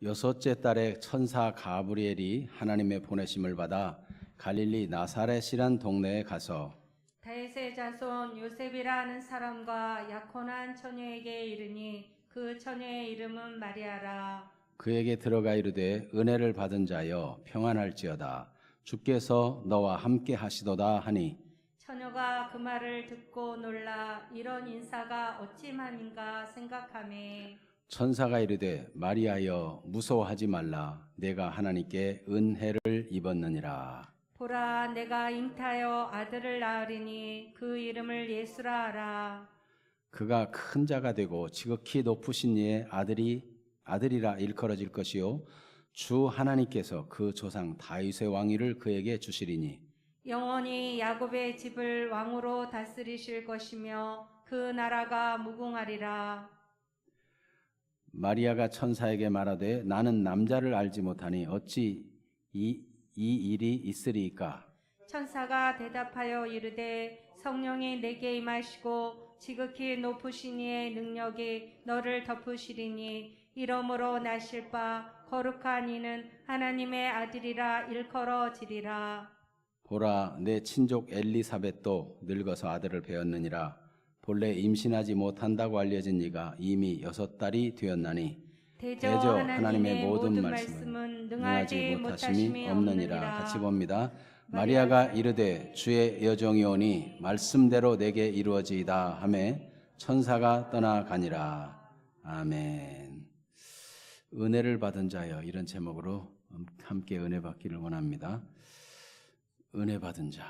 여섯째 달에 천사 가브리엘이 하나님의 보내심을 받아 갈릴리 나사렛이란 동네에 가서 다윗의 자손 요셉이라 하는 사람과 약혼한 처녀에게 이르니 그 처녀의 이름은 마리아라. 그에게 들어가 이르되 은혜를 받은 자여 평안할지어다 주께서 너와 함께 하시도다 하니 처녀가 그 말을 듣고 놀라 이런 인사가 어찌만인가 생각하매 천사가 이르되 마리아여 무서워하지 말라 내가 하나님께 은혜를 입었느니라. 보라 내가 잉타하여 아들을 낳으리니 그 이름을 예수라 하라. 그가 큰 자가 되고 지극히 높으신 이의 아들이라 일컬어질 것이요 주 하나님께서 그 조상 다윗의 왕위를 그에게 주시리니 영원히 야곱의 집을 왕으로 다스리실 것이며 그 나라가 무궁하리라. 마리아가 천사에게 말하되 나는 남자를 알지 못하니 어찌 이 일이 있으리이까. 천사가 대답하여 이르되 성령이 내게 임하시고 지극히 높으신 이의 능력이 너를 덮으시리니 이러므로 나실 바 거룩한 이는 하나님의 아들이라 일컬어지리라. 보라 내 친족 엘리사벳도 늙어서 아들을 배었느니라. 본래 임신하지 못한다고 알려진 이가 이미 6달이 되었나니 대저 하나님의 모든 말씀은 능하지 못하심이 없느니라. 같이 봅니다. 마리아가 이르되 주의 여종이 오니 말씀대로 내게 이루어지이다 하매 천사가 떠나가니라. 아멘. 은혜를 받은 자여, 이런 제목으로 함께 은혜 받기를 원합니다. 은혜 받은 자,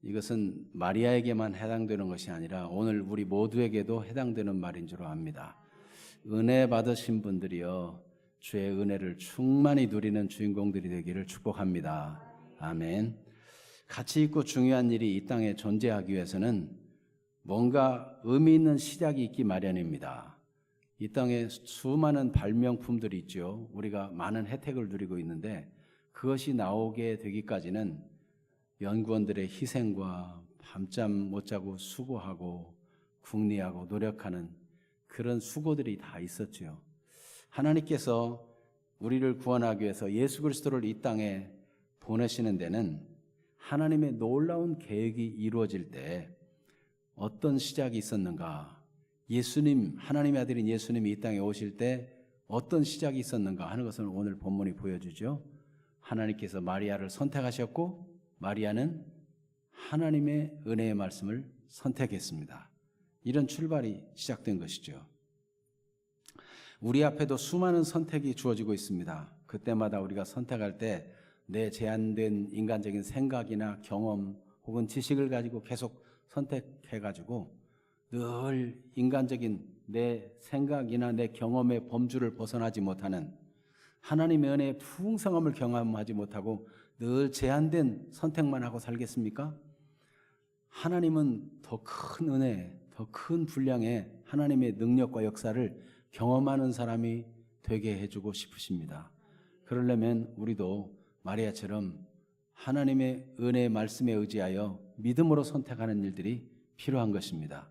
이것은 마리아에게만 해당되는 것이 아니라 오늘 우리 모두에게도 해당되는 말인 줄 압니다. 은혜 받으신 분들이여 주의 은혜를 충만히 누리는 주인공들이 되기를 축복합니다. 아멘. 가치 있고 중요한 일이 이 땅에 존재하기 위해서는 뭔가 의미 있는 시작이 있기 마련입니다. 이 땅에 수많은 발명품들이 있죠. 우리가 많은 혜택을 누리고 있는데 그것이 나오게 되기까지는 연구원들의 희생과 밤잠 못 자고 수고하고 궁리하고 노력하는 그런 수고들이 다 있었죠. 하나님께서 우리를 구원하기 위해서 예수 그리스도를 이 땅에 보내시는 데는 하나님의 놀라운 계획이 이루어질 때 어떤 시작이 있었는가, 예수님, 하나님의 아들인 예수님이 이 땅에 오실 때 어떤 시작이 있었는가 하는 것을 오늘 본문이 보여주죠. 하나님께서 마리아를 선택하셨고 마리아는 하나님의 은혜의 말씀을 선택했습니다. 이런 출발이 시작된 것이죠. 우리 앞에도 수많은 선택이 주어지고 있습니다. 그때마다 우리가 선택할 때 내 제한된 인간적인 생각이나 경험 혹은 지식을 가지고 계속 선택해가지고 늘 인간적인 내 생각이나 내 경험의 범주를 벗어나지 못하는, 하나님의 은혜의 풍성함을 경험하지 못하고 늘 제한된 선택만 하고 살겠습니까? 하나님은 더 큰 은혜, 더 큰 분량의 하나님의 능력과 역사를 경험하는 사람이 되게 해주고 싶으십니다. 그러려면 우리도 마리아처럼 하나님의 은혜의 말씀에 의지하여 믿음으로 선택하는 일들이 필요한 것입니다.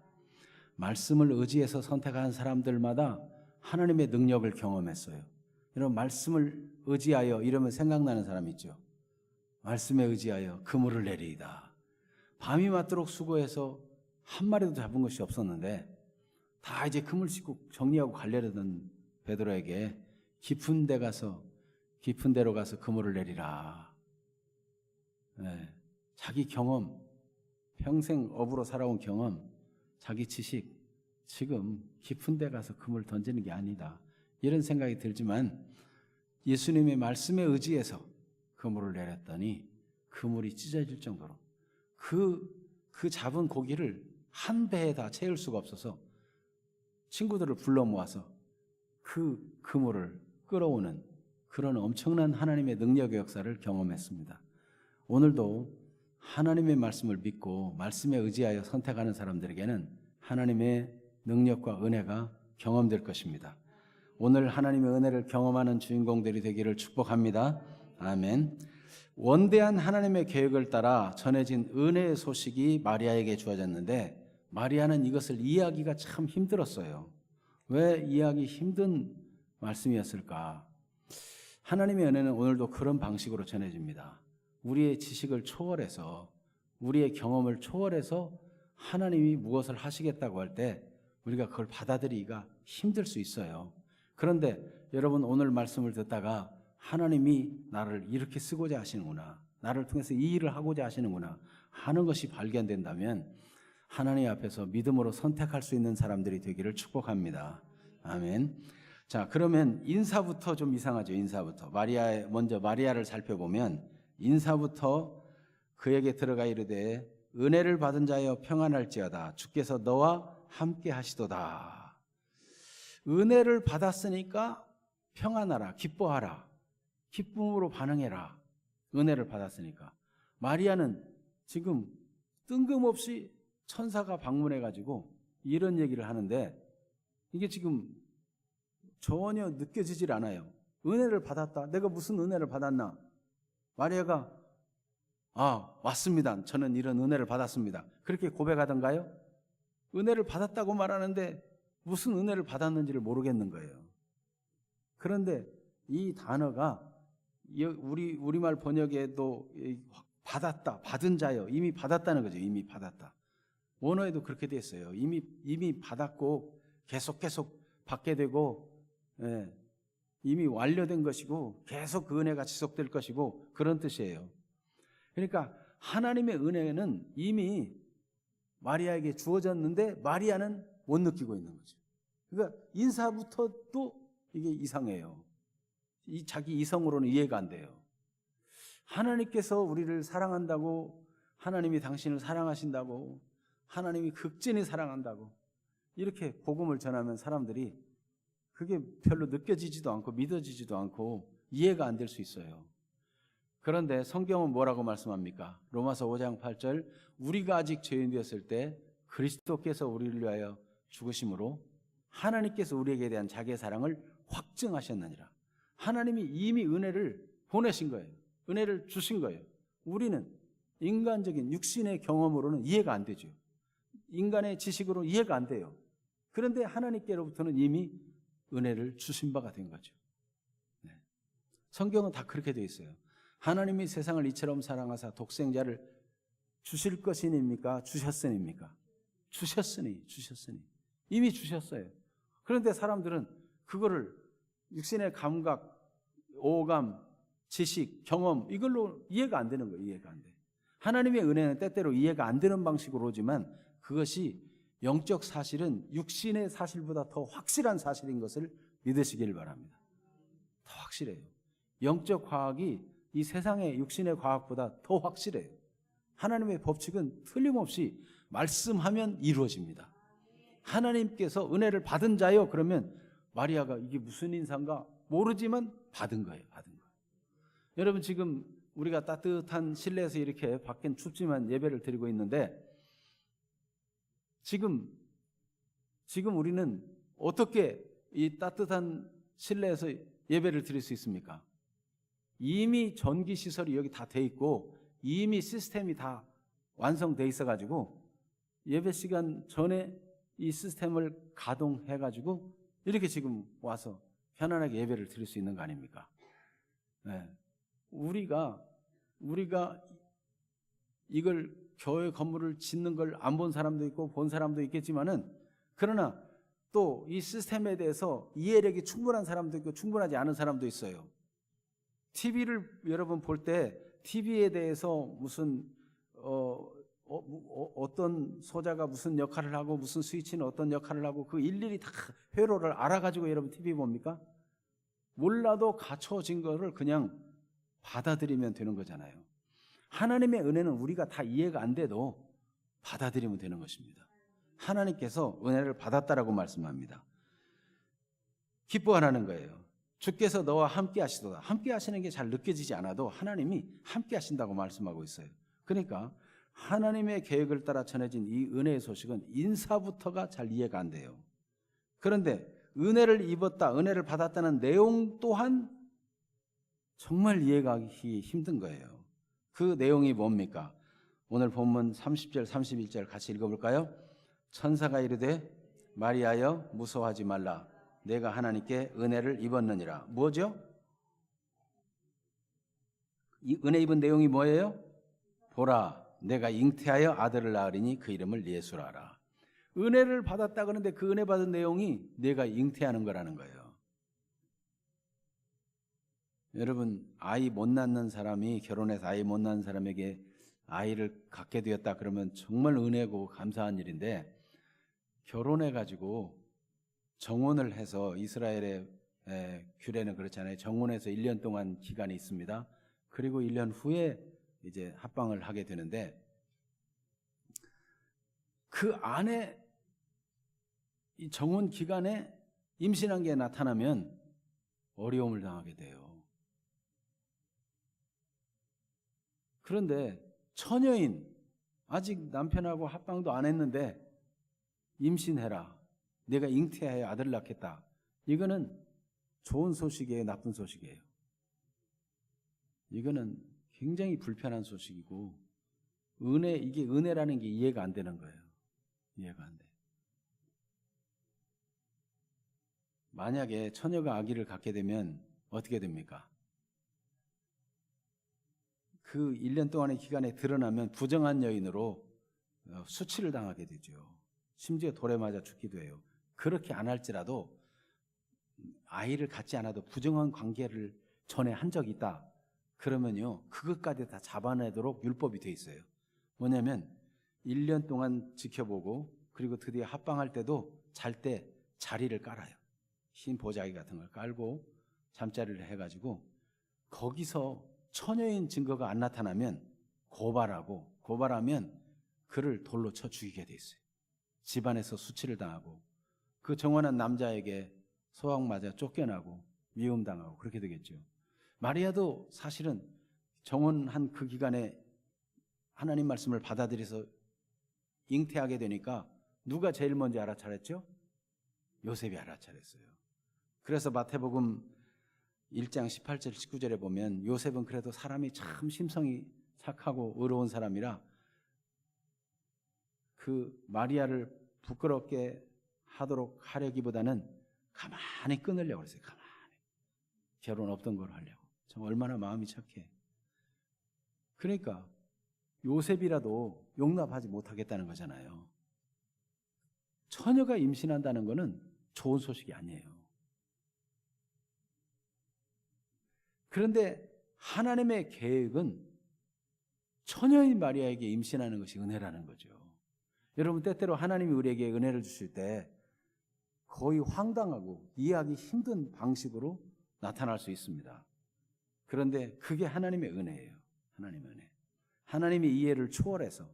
말씀을 의지해서 선택한 사람들마다 하나님의 능력을 경험했어요. 이런 말씀을 의지하여 이러면 생각나는 사람 있죠. 말씀에 의지하여 그물을 내리이다. 밤이 맞도록 수고해서 한 마리도 잡은 것이 없었는데 다 이제 그물 씻고 정리하고 가려던 베드로에게 깊은 데로 가서 그물을 내리라. 네. 자기 경험, 평생 업으로 살아온 경험, 자기 지식, 지금 깊은 데 가서 그물 던지는 게 아니다, 이런 생각이 들지만 예수님의 말씀에 의지해서 그물을 내렸더니 그물이 찢어질 정도로 그 잡은 고기를 한 배에 다 채울 수가 없어서 친구들을 불러 모아서 그 그물을 끌어오는 그런 엄청난 하나님의 능력의 역사를 경험했습니다. 오늘도 하나님의 말씀을 믿고 말씀에 의지하여 선택하는 사람들에게는 하나님의 능력과 은혜가 경험될 것입니다. 오늘 하나님의 은혜를 경험하는 주인공들이 되기를 축복합니다. 아멘. 원대한 하나님의 계획을 따라 전해진 은혜의 소식이 마리아에게 주어졌는데 마리아는 이것을 이해하기가 참 힘들었어요. 왜 이해하기 힘든 말씀이었을까? 하나님의 은혜는 오늘도 그런 방식으로 전해집니다. 우리의 지식을 초월해서, 우리의 경험을 초월해서 하나님이 무엇을 하시겠다고 할 때 우리가 그걸 받아들이기가 힘들 수 있어요. 그런데 여러분, 오늘 말씀을 듣다가 하나님이 나를 이렇게 쓰고자 하시는구나, 나를 통해서 이 일을 하고자 하시는구나 하는 것이 발견된다면 하나님 앞에서 믿음으로 선택할 수 있는 사람들이 되기를 축복합니다. 아멘. 자, 그러면 인사부터 좀 이상하죠. 인사부터. 먼저 마리아를 살펴보면 인사부터 그에게 들어가 이르되 은혜를 받은 자여 평안할지어다, 주께서 너와 함께 하시도다. 은혜를 받았으니까 평안하라, 기뻐하라, 기쁨으로 반응해라. 은혜를 받았으니까. 마리아는 지금 뜬금없이 천사가 방문해가지고 이런 얘기를 하는데 이게 지금 전혀 느껴지질 않아요. 은혜를 받았다. 내가 무슨 은혜를 받았나? 마리아가 맞습니다. 저는 이런 은혜를 받았습니다. 그렇게 고백하던가요? 은혜를 받았다고 말하는데 무슨 은혜를 받았는지를 모르겠는 거예요. 그런데 이 단어가 우리말 번역에도 받았다, 받은 자요, 이미 받았다는 거죠. 이미 받았다. 원어에도 그렇게 돼 있어요. 이미 받았고 계속 받게 되고, 이미 완료된 것이고 계속 그 은혜가 지속될 것이고 그런 뜻이에요. 그러니까 하나님의 은혜는 이미 마리아에게 주어졌는데 마리아는 못 느끼고 있는 거죠. 그러니까 인사부터도 이게 이상해요. 자기 이성으로는 이해가 안 돼요. 하나님께서 우리를 사랑한다고, 하나님이 당신을 사랑하신다고, 하나님이 극진히 사랑한다고 이렇게 복음을 전하면 사람들이 그게 별로 느껴지지도 않고 믿어지지도 않고 이해가 안 될 수 있어요. 그런데 성경은 뭐라고 말씀합니까? 로마서 5장 8절, 우리가 아직 죄인되었을 때 그리스도께서 우리를 위하여 죽으심으로 하나님께서 우리에게 대한 자기의 사랑을 확증하셨느니라. 하나님이 이미 은혜를 보내신 거예요. 은혜를 주신 거예요. 우리는 인간적인 육신의 경험으로는 이해가 안 되죠. 인간의 지식으로 이해가 안 돼요. 그런데 하나님께로부터는 이미 은혜를 주신 바가 된 거죠. 성경은 다 그렇게 되어 있어요. 하나님이 세상을 이처럼 사랑하사 독생자를 주실 것이니까 주셨으니입니까? 주셨으니 이미 주셨어요. 그런데 사람들은 그거를 육신의 감각, 오감, 지식, 경험 이걸로 이해가 안 되는 거예요. 이해가 안 돼. 하나님의 은혜는 때때로 이해가 안 되는 방식으로 오지만 그것이 영적 사실은 육신의 사실보다 더 확실한 사실인 것을 믿으시길 바랍니다. 더 확실해요. 영적 과학이 이 세상의 육신의 과학보다 더 확실해요. 하나님의 법칙은 틀림없이 말씀하면 이루어집니다. 하나님께서 은혜를 받은 자요, 그러면 마리아가 이게 무슨 인사인가 모르지만 받은 거예요. 여러분, 지금 우리가 따뜻한 실내에서 이렇게 밖엔 춥지만 예배를 드리고 있는데 지금 우리는 어떻게 이 따뜻한 실내에서 예배를 드릴 수 있습니까? 이미 전기 시설이 여기 다 돼 있고 이미 시스템이 다 완성돼 있어 가지고 예배 시간 전에 이 시스템을 가동해 가지고 이렇게 지금 와서 편안하게 예배를 드릴 수 있는 거 아닙니까? 네. 우리가 이걸 교회 건물을 짓는 걸 안 본 사람도 있고 본 사람도 있겠지만은, 그러나 또 이 시스템에 대해서 이해력이 충분한 사람도 있고 충분하지 않은 사람도 있어요. TV를 여러분 볼 때 TV에 대해서 무슨 어떤 소자가 무슨 역할을 하고 무슨 스위치는 어떤 역할을 하고 그 일일이 다 회로를 알아가지고 여러분 TV 봅니까? 몰라도 갖춰진 거를 그냥 받아들이면 되는 거잖아요. 하나님의 은혜는 우리가 다 이해가 안 돼도 받아들이면 되는 것입니다. 하나님께서 은혜를 받았다라고 말씀합니다. 기뻐하라는 거예요. 주께서 너와 함께 하시도다. 함께 하시는 게 잘 느껴지지 않아도 하나님이 함께 하신다고 말씀하고 있어요. 그러니까 하나님의 계획을 따라 전해진 이 은혜의 소식은 인사부터가 잘 이해가 안 돼요. 그런데 은혜를 입었다, 은혜를 받았다는 내용 또한 정말 이해하기 힘든 거예요. 그 내용이 뭡니까? 오늘 본문 30절 31절 같이 읽어볼까요? 천사가 이르되 마리아여 무서워하지 말라. 내가 하나님께 은혜를 입었느니라. 뭐죠? 이 은혜 입은 내용이 뭐예요? 보라, 내가 잉태하여 아들을 낳으리니 그 이름을 예수라 하라. 은혜를 받았다 그러는데 그 은혜 받은 내용이 내가 잉태하는 거라는 거예요. 여러분, 아이 못 낳는 사람이 결혼해서 아이 못 낳는 사람에게 아이를 갖게 되었다 그러면 정말 은혜고 감사한 일인데, 결혼해가지고 정혼을 해서, 이스라엘의 규례는 그렇잖아요. 정혼해서 1년 동안 기간이 있습니다. 그리고 1년 후에 이제 합방을 하게 되는데, 그 안에 이 정혼 기간에 임신한 게 나타나면 어려움을 당하게 돼요. 그런데 처녀인, 아직 남편하고 합방도 안 했는데 임신해라, 내가 잉태하여 아들을 낳겠다. 이거는 좋은 소식이에요, 나쁜 소식이에요? 이거는 굉장히 불편한 소식이고, 이게 은혜라는 게 이해가 안 되는 거예요. 이해가 안 돼. 만약에 처녀가 아기를 갖게 되면 어떻게 됩니까? 그 1년 동안의 기간에 드러나면 부정한 여인으로 수치를 당하게 되죠. 심지어 돌에 맞아 죽기도 해요. 그렇게 안 할지라도 아이를 갖지 않아도 부정한 관계를 전에 한 적이 있다 그러면요, 그것까지 다 잡아내도록 율법이 돼 있어요. 뭐냐면 1년 동안 지켜보고, 그리고 드디어 합방할 때도 잘 때 자리를 깔아요. 흰 보자기 같은 걸 깔고 잠자리를 해가지고, 거기서 처녀인 증거가 안 나타나면 고발하면 그를 돌로 쳐 죽이게 돼 있어요. 집안에서 수치를 당하고, 그 정혼한 남자에게 소학 맞아 쫓겨나고 미움당하고 그렇게 되겠죠. 마리아도 사실은 정혼한 그 기간에 하나님 말씀을 받아들여서 잉태하게 되니까 누가 제일 먼저 알아차렸죠? 요셉이 알아차렸어요. 그래서 마태복음 1장 18절 19절에 보면, 요셉은 그래도 사람이 참 심성이 착하고 의로운 사람이라 그 마리아를 부끄럽게 하도록 하려기보다는 가만히 끊으려고 했어요. 가만히. 결혼 없던 걸 하려고. 참 얼마나 마음이 착해. 그러니까 요셉이라도 용납하지 못하겠다는 거잖아요. 처녀가 임신한다는 거는 좋은 소식이 아니에요. 그런데 하나님의 계획은 처녀인 마리아에게 임신하는 것이 은혜라는 거죠. 여러분, 때때로 하나님이 우리에게 은혜를 주실 때 거의 황당하고 이해하기 힘든 방식으로 나타날 수 있습니다. 그런데 그게 하나님의 은혜예요. 하나님의 은혜. 하나님의 이해를 초월해서.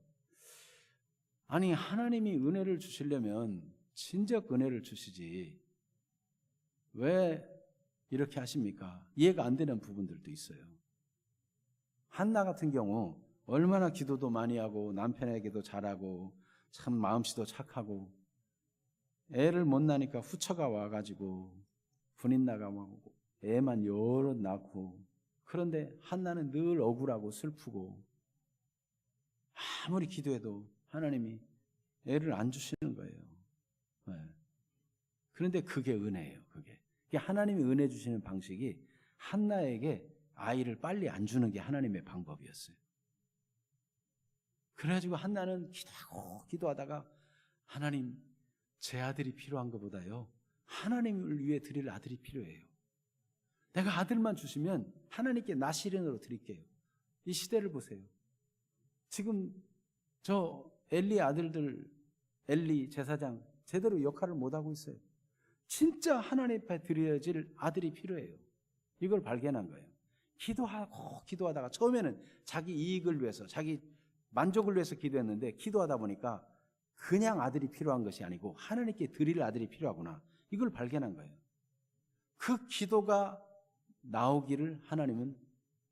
아니, 하나님이 은혜를 주시려면 진적 은혜를 주시지 왜 이렇게 하십니까? 이해가 안 되는 부분들도 있어요. 한나 같은 경우 얼마나 기도도 많이 하고 남편에게도 잘하고 참 마음씨도 착하고, 애를 못 낳으니까 후처가 와가지고 분인 나가고 애만 여럿 낳고, 그런데 한나는 늘 억울하고 슬프고 아무리 기도해도 하나님이 애를 안 주시는 거예요. 네. 그런데 그게 은혜예요. 그게 하나님이 은혜 주시는 방식이 한나에게 아이를 빨리 안 주는 게 하나님의 방법이었어요. 그래가지고 한나는 기도하다가 하나님, 제 아들이 필요한 것보다요 하나님을 위해 드릴 아들이 필요해요. 내가 아들만 주시면 하나님께 나시린으로 드릴게요. 이 시대를 보세요. 지금 저 엘리 아들들, 엘리 제사장 제대로 역할을 못하고 있어요. 진짜 하나님 앞에 드려질 아들이 필요해요. 이걸 발견한 거예요. 기도하다가 처음에는 자기 이익을 위해서, 자기 만족을 위해서 기도했는데, 기도하다 보니까 그냥 아들이 필요한 것이 아니고 하나님께 드릴 아들이 필요하구나, 이걸 발견한 거예요. 그 기도가 나오기를 하나님은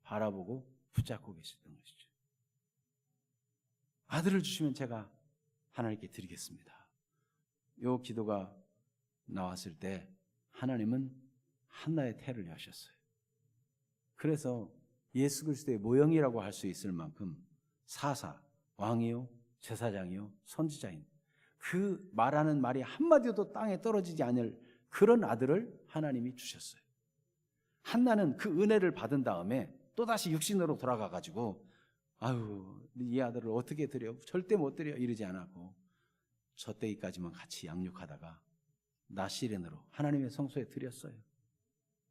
바라보고 붙잡고 계셨던 것이죠. 아들을 주시면 제가 하나님께 드리겠습니다. 이 기도가 나왔을 때 하나님은 한나의 태를 여셨어요. 그래서 예수 그리스도의 모형이라고 할 수 있을 만큼 사사, 왕이요, 제사장이요, 선지자인, 그 말하는 말이 한마디도 땅에 떨어지지 않을 그런 아들을 하나님이 주셨어요. 한나는 그 은혜를 받은 다음에 또다시 육신으로 돌아가가지고 아유 이 아들을 어떻게 드려? 절대 못 드려 이러지 않았고 젖대기까지만 같이 양육하다가 나시렌으로 하나님의 성소에 드렸어요.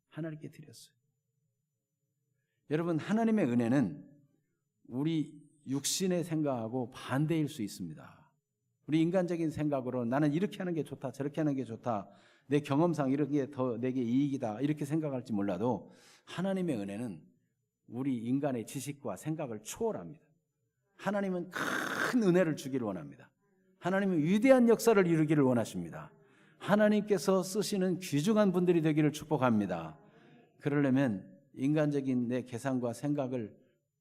하나님께 드렸어요. 여러분, 하나님의 은혜는 우리 육신의 생각하고 반대일 수 있습니다. 우리 인간적인 생각으로 나는 이렇게 하는 게 좋다, 저렇게 하는 게 좋다, 내 경험상 이렇게 더 내게 이익이다 이렇게 생각할지 몰라도 하나님의 은혜는 우리 인간의 지식과 생각을 초월합니다. 하나님은 큰 은혜를 주기를 원합니다. 하나님은 위대한 역사를 이루기를 원하십니다. 하나님께서 쓰시는 귀중한 분들이 되기를 축복합니다. 그러려면 인간적인 내 계산과 생각을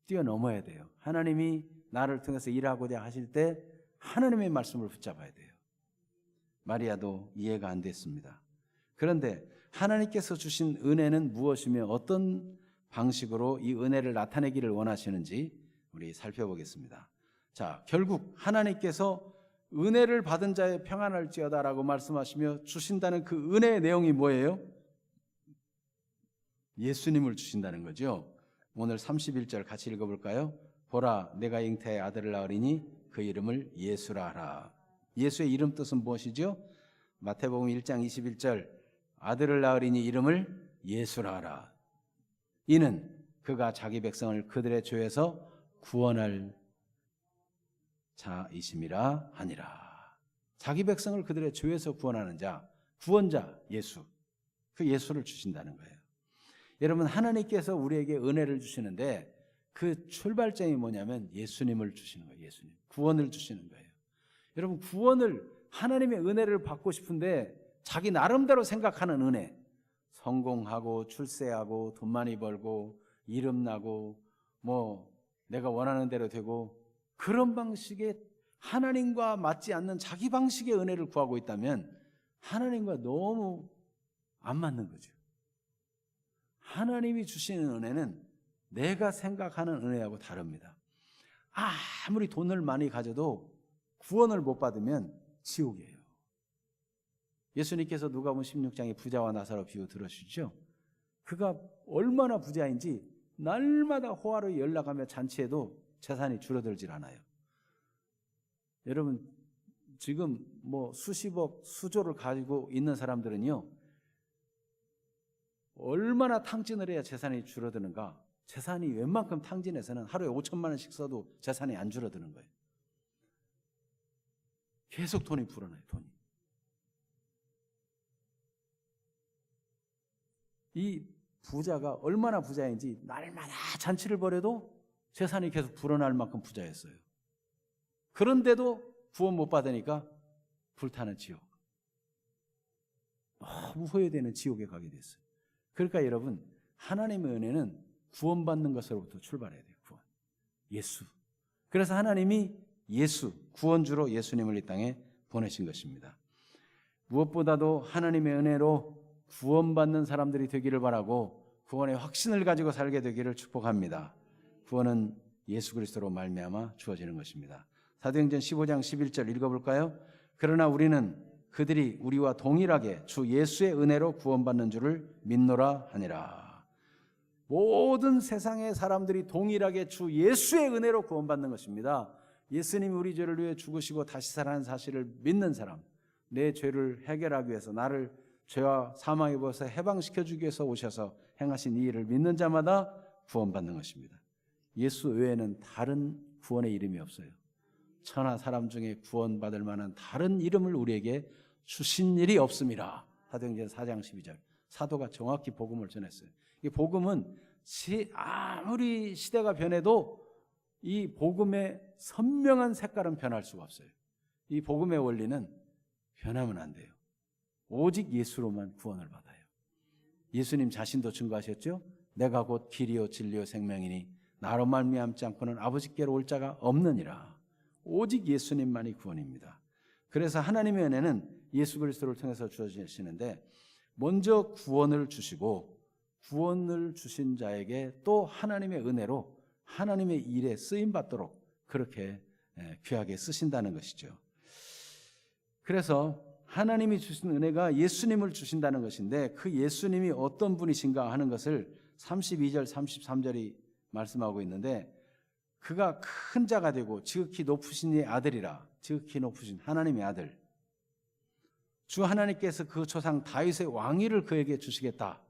뛰어넘어야 돼요. 하나님이 나를 통해서 일하고자 하실 때 하나님의 말씀을 붙잡아야 돼요. 마리아도 이해가 안 됐습니다. 그런데 하나님께서 주신 은혜는 무엇이며 어떤 방식으로 이 은혜를 나타내기를 원하시는지 우리 살펴보겠습니다. 자, 결국 하나님께서 은혜를 받은 자의 평안할지어다라고 말씀하시며 주신다는 그 은혜의 내용이 뭐예요? 예수님을 주신다는 거죠. 오늘 31절 같이 읽어볼까요? 보라, 내가 잉태의 아들을 낳으리니 그 이름을 예수라 하라. 예수의 이름 뜻은 무엇이죠? 마태복음 1장 21절 아들을 낳으리니 이름을 예수라 하라. 이는 그가 자기 백성을 그들의 죄에서 구원할 자이심이라 하니라. 자기 백성을 그들의 죄에서 구원하는 자, 구원자 예수, 그 예수를 주신다는 거예요. 여러분, 하나님께서 우리에게 은혜를 주시는데 그 출발점이 뭐냐면 예수님을 주시는 거예요. 예수님, 구원을 주시는 거예요. 여러분, 구원을, 하나님의 은혜를 받고 싶은데 자기 나름대로 생각하는 은혜, 성공하고 출세하고 돈 많이 벌고 이름 나고 뭐 내가 원하는 대로 되고 그런 방식의 하나님과 맞지 않는 자기 방식의 은혜를 구하고 있다면 하나님과 너무 안 맞는 거죠. 하나님이 주시는 은혜는 내가 생각하는 은혜하고 다릅니다. 아무리 돈을 많이 가져도 구원을 못 받으면 지옥이에요. 예수님께서 누가복음 16장에 부자와 나사로 비유 들으시죠? 그가 얼마나 부자인지 날마다 호화로 연락하며 잔치해도 재산이 줄어들질 않아요. 여러분, 지금 뭐 수십억, 수조를 가지고 있는 사람들은요, 얼마나 탕진을 해야 재산이 줄어드는가? 재산이 웬만큼 탕진해서는 하루에 5천만 원씩 써도 재산이 안 줄어드는 거예요. 계속 돈이 불어나요, 돈이. 이 부자가 얼마나 부자인지 날마다 잔치를 벌여도 재산이 계속 불어날 만큼 부자였어요. 그런데도 구원 못 받으니까 불타는 지옥, 너무 후회되는 지옥에 가게 됐어요. 그러니까 여러분, 하나님의 은혜는 구원받는 것으로부터 출발해야 돼요. 구원, 예수. 그래서 하나님이 예수, 구원주로 예수님을 이 땅에 보내신 것입니다. 무엇보다도 하나님의 은혜로 구원받는 사람들이 되기를 바라고 구원의 확신을 가지고 살게 되기를 축복합니다. 구원은 예수 그리스도로 말미암아 주어지는 것입니다. 사도행전 15장 11절 읽어볼까요? 그러나 우리는 그들이 우리와 동일하게 주 예수의 은혜로 구원받는 줄을 믿노라 하니라. 모든 세상의 사람들이 동일하게 주 예수의 은혜로 구원받는 것입니다. 예수님이 우리 죄를 위해 죽으시고 다시 살아난 사실을 믿는 사람, 내 죄를 해결하기 위해서 나를 죄와 사망의 법에서 해방시켜주기 위해서 오셔서 행하신 이 일을 믿는 자마다 구원받는 것입니다. 예수 외에는 다른 구원의 이름이 없어요. 천하 사람 중에 구원받을 만한 다른 이름을 우리에게 주신 일이 없습니다. 사도행전 4장 12절. 사도가 정확히 복음을 전했어요. 이 복음은 아무리 시대가 변해도 이 복음의 선명한 색깔은 변할 수가 없어요. 이 복음의 원리는 변하면 안 돼요. 오직 예수로만 구원을 받아요. 예수님 자신도 증거하셨죠? 내가 곧 길이요 진리요 생명이니 나로 말미암지 않고는 아버지께로 올 자가 없느니라. 오직 예수님만이 구원입니다. 그래서 하나님의 은혜는 예수 그리스도를 통해서 주어지시는데 먼저 구원을 주시고 구원을 주신 자에게 또 하나님의 은혜로 하나님의 일에 쓰임받도록 그렇게 귀하게 쓰신다는 것이죠. 그래서 하나님이 주신 은혜가 예수님을 주신다는 것인데 그 예수님이 어떤 분이신가 하는 것을 32절 33절이 말씀하고 있는데 그가 큰 자가 되고 지극히 높으신 이의 아들이라. 지극히 높으신 하나님의 아들. 주 하나님께서 그 조상 다윗의 왕위를 그에게 주시겠다.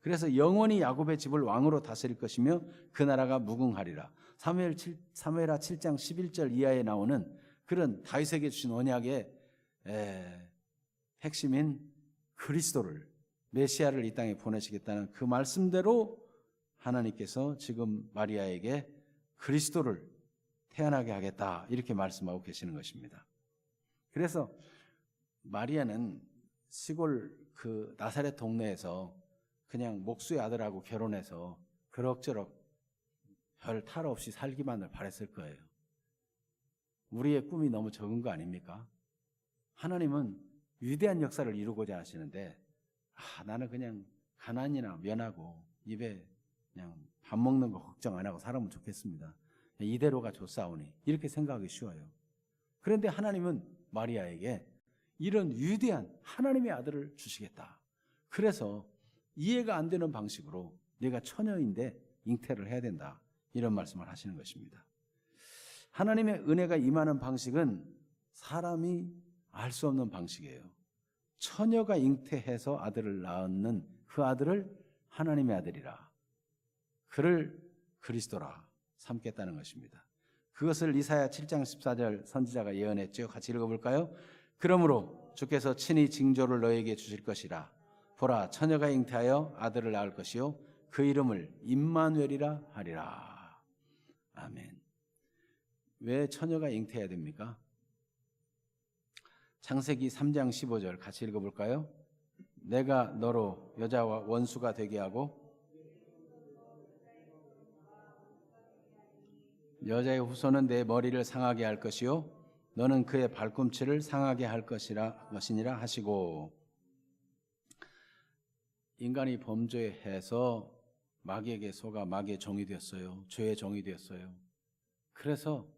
그래서 영원히 야곱의 집을 왕으로 다스릴 것이며 그 나라가 무궁하리라. 사무엘하 7장 11절 이하에 나오는 그런 다윗에게 주신 언약의 핵심인 그리스도를, 메시아를 이 땅에 보내시겠다는 그 말씀대로 하나님께서 지금 마리아에게 그리스도를 태어나게 하겠다 이렇게 말씀하고 계시는 것입니다. 그래서 마리아는 시골 그 나사렛 동네에서 그냥 목수의 아들하고 결혼해서 그럭저럭 별 탈 없이 살기만을 바랬을 거예요. 우리의 꿈이 너무 적은 거 아닙니까? 하나님은 위대한 역사를 이루고자 하시는데 나는 그냥 가난이나 면하고 입에 그냥 밥 먹는 거 걱정 안 하고 살아면 좋겠습니다. 이대로가 좋사오니 이렇게 생각하기 쉬워요. 그런데 하나님은 마리아에게 이런 위대한 하나님의 아들을 주시겠다. 그래서 이해가 안 되는 방식으로 네가 처녀인데 잉태를 해야 된다. 이런 말씀을 하시는 것입니다. 하나님의 은혜가 임하는 방식은 사람이 알 수 없는 방식이에요. 처녀가 잉태해서 아들을 낳는 그 아들을 하나님의 아들이라. 그를 그리스도라 삼겠다는 것입니다. 그것을 이사야 7장 14절 선지자가 예언했죠. 같이 읽어볼까요? 그러므로 주께서 친히 징조를 너에게 주실 것이라. 보라, 처녀가 잉태하여 아들을 낳을 것이요 그 이름을 임마누엘이라 하리라. 아멘. 왜 처녀가 잉태해야 됩니까? 창세기 3장 15절 같이 읽어볼까요? 내가 너로 여자와 원수가 되게 하고 여자의 후손은 내 머리를 상하게 할 것이요 너는 그의 발꿈치를 상하게 할 것이니라 하시고, 인간이 범죄해서 마귀에게 속아 마귀의 종이 되었어요. 죄의 종이 되었어요. 그래서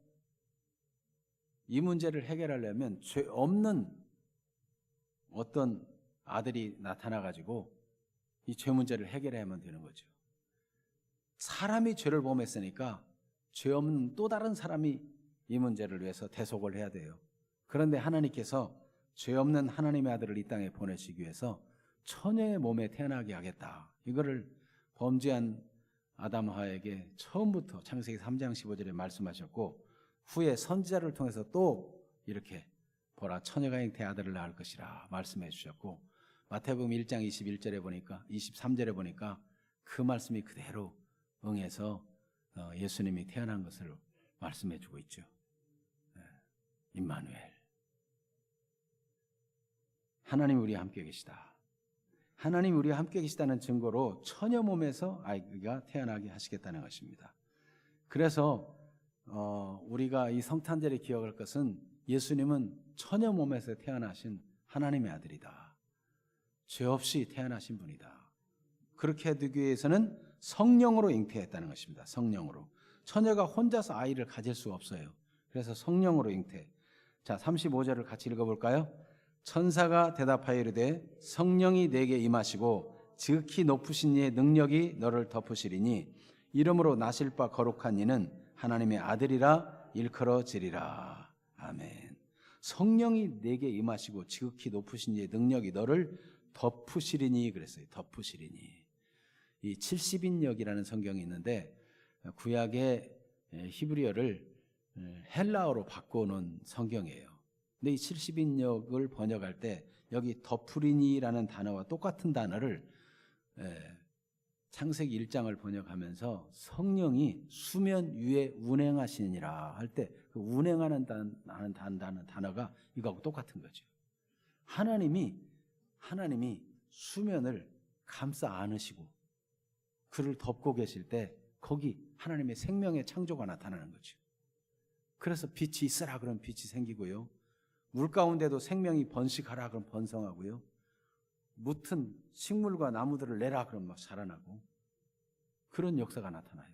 이 문제를 해결하려면 죄 없는 어떤 아들이 나타나가지고 이 죄 문제를 해결해야만 되는 거죠. 사람이 죄를 범했으니까 죄 없는 또 다른 사람이 이 문제를 위해서 대속을 해야 돼요. 그런데 하나님께서 죄 없는 하나님의 아들을 이 땅에 보내시기 위해서 처녀의 몸에 태어나게 하겠다. 이거를 범죄한 아담하에게 처음부터 창세기 3장 15절에 말씀하셨고, 후에 선지자를 통해서 또 이렇게 보라 처녀가 잉태 아들을 낳을 것이라 말씀해 주셨고, 마태복음 1장 21절에 보니까 23절에 보니까 그 말씀이 그대로 응해서 예수님이 태어난 것을 말씀해 주고 있죠. 임마누엘, 하나님 우리와 함께 계시다. 하나님 우리와 함께 계시다는 증거로 처녀 몸에서 아이가 태어나게 하시겠다는 것입니다. 그래서 우리가 이 성탄절에 기억할 것은 예수님은 처녀 몸에서 태어나신 하나님의 아들이다. 죄 없이 태어나신 분이다. 그렇게 되기 위해서는 성령으로 잉태했다는 것입니다. 성령으로. 처녀가 혼자서 아이를 가질 수 없어요. 그래서 성령으로 잉태. 자, 35절을 같이 읽어볼까요? 천사가 대답하여 이르되 성령이 내게 임하시고 지극히 높으신 이의 능력이 너를 덮으시리니 이름으로 나실 바 거룩한 이는 하나님의 아들이라 일컬어지리라. 아멘. 성령이 내게 임하시고 지극히 높으신 이의 능력이 너를 덮으시리니 그랬어요. 덮으시리니. 이 70인역이라는 성경이 있는데 구약의 히브리어를 헬라어로 바꿔놓은 성경이에요. 근데 이 70인역을 번역할 때 여기 덮으리니라는 단어와 똑같은 단어를 창세기 1장을 번역하면서 성령이 수면 위에 운행하시니라 할 때 그 운행하는 단어가 이거하고 똑같은 거죠. 하나님이 수면을 감싸 안으시고 그를 덮고 계실 때 거기 하나님의 생명의 창조가 나타나는 거죠. 그래서 빛이 있으라 그러면 빛이 생기고요. 물 가운데도 생명이 번식하라 그러면 번성하고요. 무튼 식물과 나무들을 내라 그러면 막 자라나고 그런 역사가 나타나요.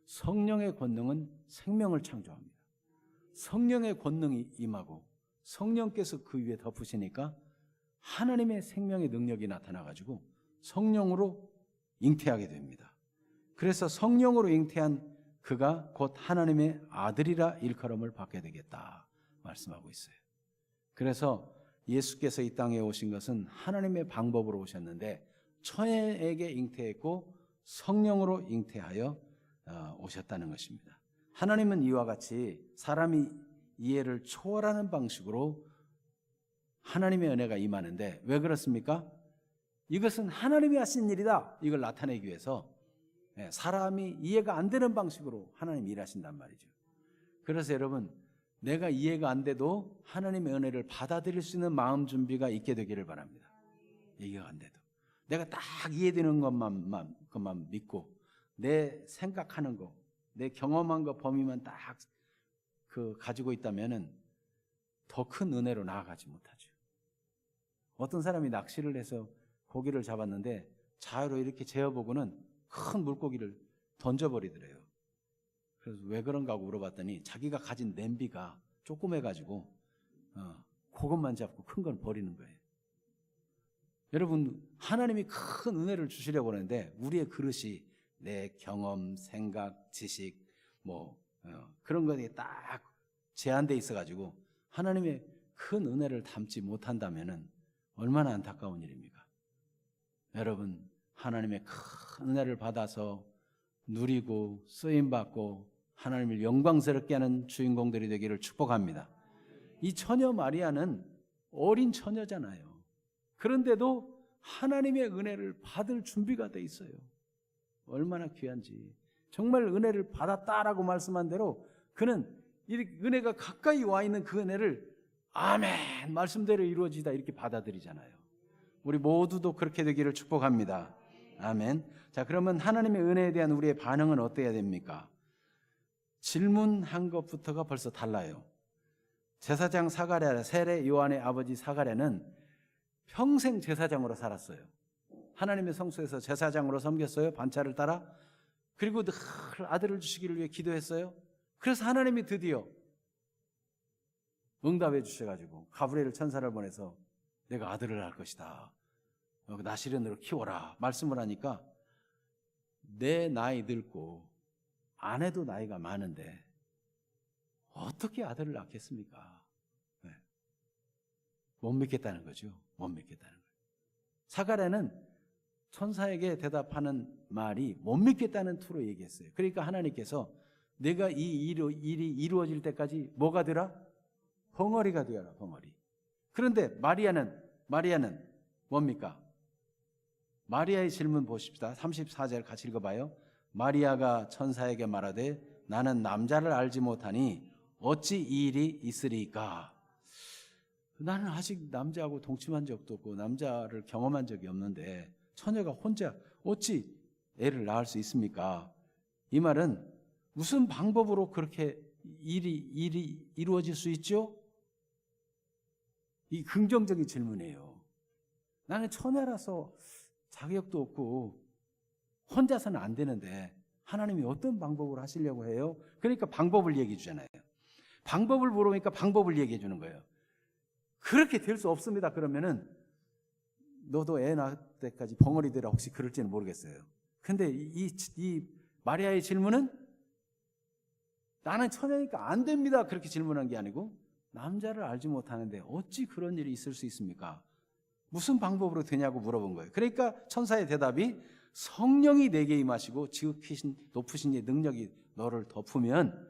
성령의 권능은 생명을 창조합니다. 성령의 권능이 임하고 성령께서 그 위에 덮으시니까 하나님의 생명의 능력이 나타나가지고 성령으로 잉태하게 됩니다. 그래서 성령으로 잉태한 그가 곧 하나님의 아들이라 일컬음을 받게 되겠다 말씀하고 있어요. 그래서 예수께서 이 땅에 오신 것은 하나님의 방법으로 오셨는데 처녀에게 잉태했고 성령으로 잉태하여 오셨다는 것입니다. 하나님은 이와 같이 사람이 이해를 초월하는 방식으로 하나님의 은혜가 임하는데 왜 그렇습니까? 이것은 하나님이 하신 일이다. 이걸 나타내기 위해서 사람이 이해가 안 되는 방식으로 하나님이 일하신단 말이죠. 그래서 여러분, 내가 이해가 안 돼도 하나님의 은혜를 받아들일 수 있는 마음 준비가 있게 되기를 바랍니다. 이해가 안 돼도 내가 딱 이해되는 것만 믿고 내 생각하는 거, 내 경험한 거 범위만 딱 가지고 있다면은 더 큰 은혜로 나아가지 못하죠. 어떤 사람이 낚시를 해서 고기를 잡았는데 자유로 이렇게 재어보고는 큰 물고기를 던져버리더래요. 그래서 왜 그런가 하고 물어봤더니 자기가 가진 냄비가 조그매가지고 그것만 잡고 큰 건 버리는 거예요. 여러분, 하나님이 큰 은혜를 주시려고 하는데 우리의 그릇이 내 경험, 생각, 지식 그런 것에 딱 제한되어 있어가지고 하나님의 큰 은혜를 담지 못한다면 얼마나 안타까운 일입니까? 여러분, 하나님의 큰 은혜를 받아서 누리고 쓰임받고 하나님을 영광스럽게 하는 주인공들이 되기를 축복합니다. 이 처녀 마리아는 어린 처녀잖아요. 그런데도 하나님의 은혜를 받을 준비가 돼 있어요. 얼마나 귀한지. 정말 은혜를 받았다라고 말씀한 대로 그는 이 은혜가 가까이 와 있는 그 은혜를 아멘 말씀대로 이루어지다 이렇게 받아들이잖아요. 우리 모두도 그렇게 되기를 축복합니다. 아멘. 자, 그러면 하나님의 은혜에 대한 우리의 반응은 어때야 됩니까? 질문한 것부터가 벌써 달라요. 제사장 사가랴, 세례 요한의 아버지 사가랴는 평생 제사장으로 살았어요. 하나님의 성소에서 제사장으로 섬겼어요. 반차를 따라. 그리고 늘 아들을 주시기를 위해 기도했어요. 그래서 하나님이 드디어 응답해 주셔가지고 가브리엘 천사를 보내서 내가 아들을 낳을 것이다. 나시련으로 키워라 말씀을 하니까 내 나이 늙고 아내도 나이가 많은데 어떻게 아들을 낳겠습니까? 네. 못 믿겠다는 거죠. 못 믿겠다는 거예요. 사가랴는 천사에게 대답하는 말이 못 믿겠다는 투로 얘기했어요. 그러니까 하나님께서 내가 이 일이 이루어질 때까지 뭐가 되라? 벙어리가 되어라. 벙어리. 그런데 마리아는 뭡니까? 마리아의 질문 보십시다. 34절 같이 읽어봐요. 마리아가 천사에게 말하되 나는 남자를 알지 못하니 어찌 이 일이 있으리까? 나는 아직 남자하고 동침한 적도 없고 남자를 경험한 적이 없는데 처녀가 혼자 어찌 애를 낳을 수 있습니까? 이 말은 무슨 방법으로 그렇게 일이 이루어질 수 있죠? 이 긍정적인 질문이에요. 나는 처녀라서 자격도 없고 혼자서는 안 되는데 하나님이 어떤 방법으로 하시려고 해요? 그러니까 방법을 얘기해 주잖아요. 방법을 물어보니까 방법을 얘기해 주는 거예요. 그렇게 될 수 없습니다. 그러면은 너도 애 낳을 때까지 벙어리 되라 혹시 그럴지는 모르겠어요. 근데 이 마리아의 질문은 나는 처녀니까 안 됩니다. 그렇게 질문한 게 아니고 남자를 알지 못하는데 어찌 그런 일이 있을 수 있습니까? 무슨 방법으로 되냐고 물어본 거예요. 그러니까 천사의 대답이 성령이 내게 임하시고 지극히 높으신 이의 능력이 너를 덮으면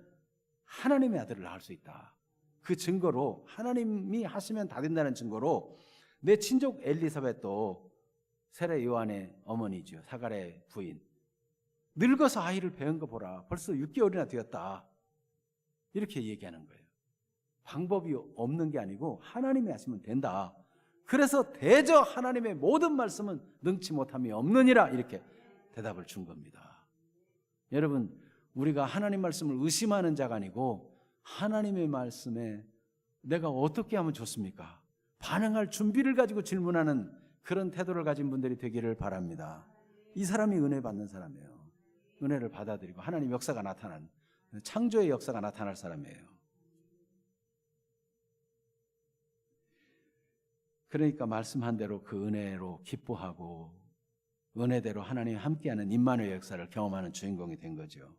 하나님의 아들을 낳을 수 있다. 그 증거로 하나님이 하시면 다 된다는 증거로 내 친족 엘리사벳도 세례 요한의 어머니죠. 사가랴의 부인. 늙어서 아이를 배운 거 보라. 벌써 6개월이나 되었다. 이렇게 얘기하는 거예요. 방법이 없는 게 아니고 하나님이 하시면 된다. 그래서 대저 하나님의 모든 말씀은 능치 못함이 없느니라 이렇게 대답을 준 겁니다. 여러분, 우리가 하나님 말씀을 의심하는 자가 아니고 하나님의 말씀에 내가 어떻게 하면 좋습니까? 반응할 준비를 가지고 질문하는 그런 태도를 가진 분들이 되기를 바랍니다. 이 사람이 은혜 받는 사람이에요. 은혜를 받아들이고 하나님 역사가 나타난, 창조의 역사가 나타날 사람이에요. 그러니까 말씀한 대로 그 은혜로 기뻐하고 은혜대로 하나님이 함께하는 임마누엘 역사를 경험하는 주인공이 된 거죠.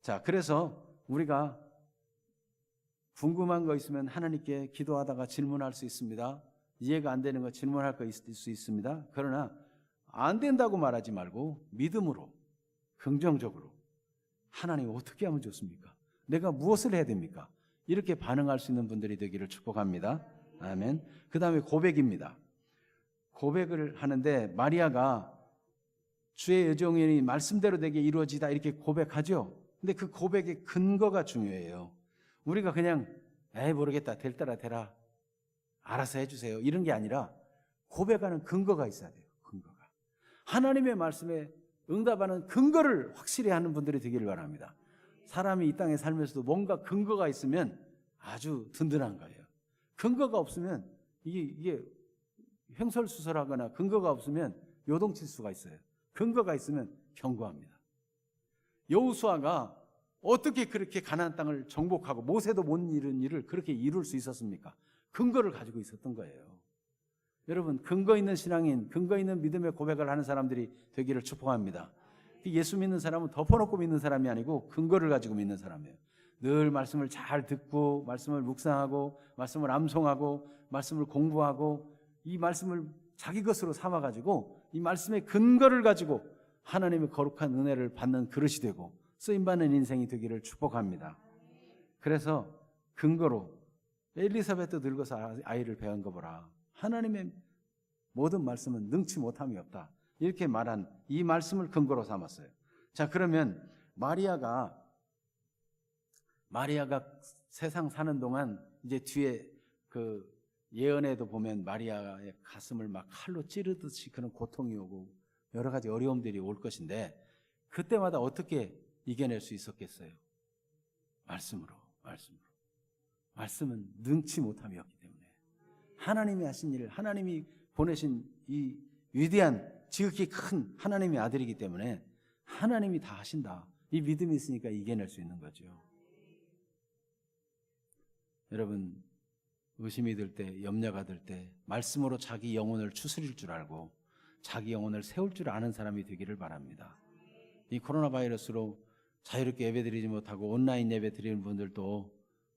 자, 그래서 우리가 궁금한 거 있으면 하나님께 기도하다가 질문할 수 있습니다. 이해가 안 되는 거 질문할 거 있을 수 있습니다. 그러나 안 된다고 말하지 말고 믿음으로, 긍정적으로 하나님 어떻게 하면 좋습니까? 내가 무엇을 해야 됩니까? 이렇게 반응할 수 있는 분들이 되기를 축복합니다. 아멘. 그 다음에 고백입니다. 고백을 하는데 마리아가 주의 여정이 말씀대로 되게 이루어지다 이렇게 고백하죠. 근데 그 고백의 근거가 중요해요. 우리가 그냥 에이 모르겠다 될 때라 되라 알아서 해주세요 이런 게 아니라 고백하는 근거가 있어야 돼요. 근거가 하나님의 말씀에 응답하는 근거를 확실히 하는 분들이 되기를 바랍니다. 사람이 이 땅에 살면서도 뭔가 근거가 있으면 아주 든든한 거예요. 근거가 없으면 이게 횡설수설하거나 근거가 없으면 요동칠 수가 있어요. 근거가 있으면 견고합니다. 여호수아가 어떻게 그렇게 가나안 땅을 정복하고 모세도 못 이룬 일을 그렇게 이룰 수 있었습니까? 근거를 가지고 있었던 거예요. 여러분, 근거 있는 신앙인, 근거 있는 믿음의 고백을 하는 사람들이 되기를 축복합니다. 예수 믿는 사람은 덮어놓고 믿는 사람이 아니고 근거를 가지고 믿는 사람이에요. 늘 말씀을 잘 듣고 말씀을 묵상하고 말씀을 암송하고 말씀을 공부하고 이 말씀을 자기 것으로 삼아가지고 이 말씀의 근거를 가지고 하나님의 거룩한 은혜를 받는 그릇이 되고 쓰임받는 인생이 되기를 축복합니다. 그래서 근거로 엘리사벳도 늙어서 아이를 배운 거 보라. 하나님의 모든 말씀은 능치 못함이 없다. 이렇게 말한 이 말씀을 근거로 삼았어요. 자, 그러면 마리아가 세상 사는 동안 이제 뒤에 그 예언에도 보면 마리아의 가슴을 막 칼로 찌르듯이 그런 고통이 오고 여러 가지 어려움들이 올 것인데 그때마다 어떻게 이겨낼 수 있었겠어요? 말씀으로. 말씀은 능치 못함이 없기 때문에 하나님이 하신 일, 하나님이 보내신 이 위대한 지극히 큰 하나님의 아들이기 때문에 하나님이 다 하신다. 이 믿음이 있으니까 이겨낼 수 있는 거죠. 여러분, 의심이 들 때, 염려가 들 때 말씀으로 자기 영혼을 추스릴 줄 알고 자기 영혼을 세울 줄 아는 사람이 되기를 바랍니다. 이 코로나 바이러스로 자유롭게 예배드리지 못하고 온라인 예배 드리는 분들도